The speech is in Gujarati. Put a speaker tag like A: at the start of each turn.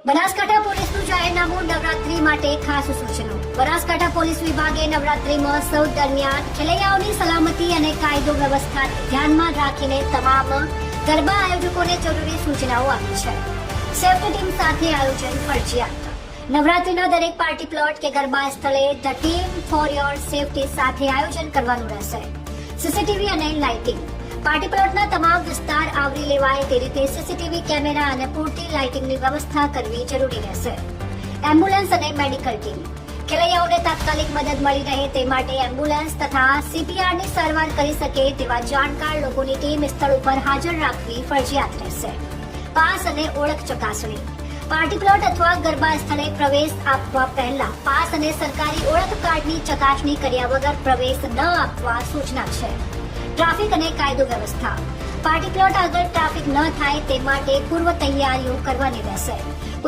A: બનાસકાંઠા પોલીસનું જાહેરનામું નવરાત્રી માટે ખાસ સૂચનો. બનાસકાંઠા પોલીસ વિભાગે નવરાત્રી મહોત્સવ દરમિયાન ખેલૈયાઓની સલામતી અને કાયદો વ્યવસ્થાને ધ્યાનમાં રાખીને તમામ ગરબા આયોજકોને જરૂરી સૂચનાઓ આપી છે. સેફ્ટી ટીમ સાથે આયોજન ફરજિયાત. નવરાત્રીના દરેક પાર્ટી પ્લોટ કે ગરબા સ્થળે the team for your safety સાથે આયોજન કરવાનું રહેશે. સીસીટીવી અને લાઇટિંગ. પાર્ટી પ્લોટના તમામ વિસ્તાર આવરી લેવાય તે રીતે સીસીટીવી કેમેરા અને પૂરતી લાઇટિંગની વ્યવસ્થા કરવી જરૂરી રહેશે. એમ્બ્યુલન્સ અને મેડિકલ ટીમ. ખેલૈયાઓને તાત્કાલિક મદદ મળી રહે તે માટે એમ્બ્યુલન્સ તથા સીપીઆરની સારવાર કરી શકે તેવા જાણકાર લોકોની ટીમ સ્થળ ઉપર હાજર રાખવી ફરજિયાત રહેશે. પાસ અને ઓળખ ચકાસણી. પાર્ટી પ્લોટ અથવા ગરબા સ્થળે પ્રવેશ આપવા પહેલા પાસ અને સરકારી ઓળખ કાર્ડની ચકાસણી કર્યા વગર પ્રવેશ ન આપવા સૂચના છે. ટ્રાફિક અને કાયદો વ્યવસ્થા. પાર્ટી પ્લોટ આગળ ટ્રાફિક ન થાય તે માટે પૂર્વ તૈયારીઓ કરવાની રહેશે.